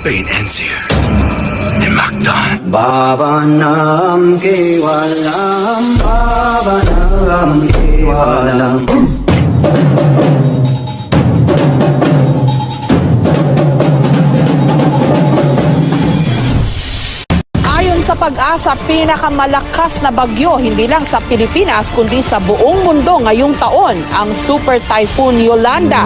Pain ends here. Himakdan. Baba Nam Kevalam, Baba Nam Kevalam. Ayon sa Pag-asa, pinakamalakas na bagyo hindi lang sa Pilipinas kundi sa buong mundo ngayong taon ang Super Typhoon Yolanda.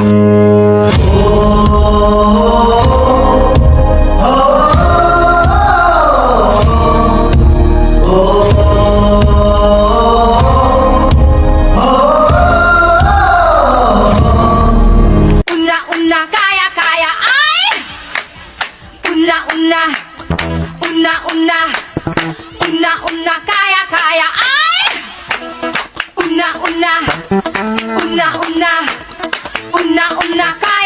Una, kaya, ay! Una, kaya, ay! Una, kaya.